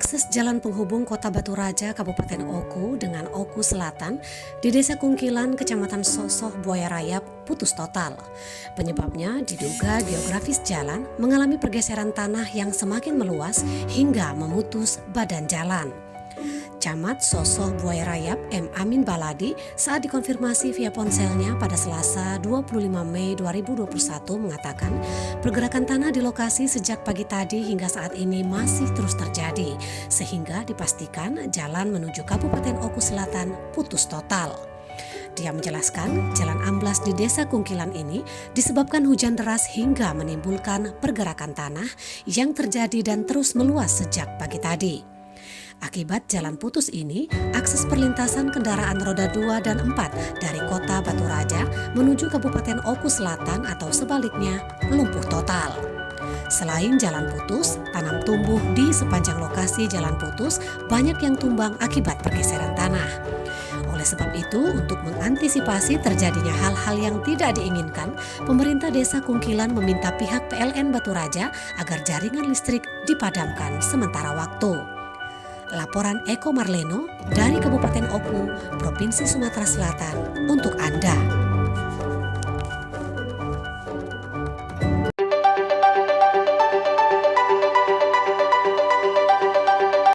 Akses jalan penghubung Kota Batu Raja, Kabupaten Oku dengan Oku Selatan di Desa Kungkilan, Kecamatan Sosoh, Buaya Rayap putus total. Penyebabnya diduga geografis jalan mengalami pergeseran tanah yang semakin meluas hingga memutus badan jalan. Camat Sosoh Buaya Rayap M. Amin Baladi saat dikonfirmasi via ponselnya pada Selasa 25 Mei 2021 mengatakan pergerakan tanah di lokasi sejak pagi tadi hingga saat ini masih terus terjadi sehingga dipastikan jalan menuju Kabupaten Oku Selatan putus total. Dia menjelaskan jalan amblas di Desa Kungkilan ini disebabkan hujan deras hingga menimbulkan pergerakan tanah yang terjadi dan terus meluas sejak pagi tadi. Akibat jalan putus ini, akses perlintasan kendaraan roda 2 dan 4 dari kota Batu Raja menuju Kabupaten Oku Selatan atau sebaliknya lumpuh total. Selain jalan putus, tanam tumbuh di sepanjang lokasi jalan putus banyak yang tumbang akibat pergeseran tanah. Oleh sebab itu, untuk mengantisipasi terjadinya hal-hal yang tidak diinginkan, pemerintah Desa Kungkilan meminta pihak PLN Batu Raja agar jaringan listrik dipadamkan sementara waktu. Laporan Eko Marleno dari Kabupaten Oku, Provinsi Sumatera Selatan untuk Anda.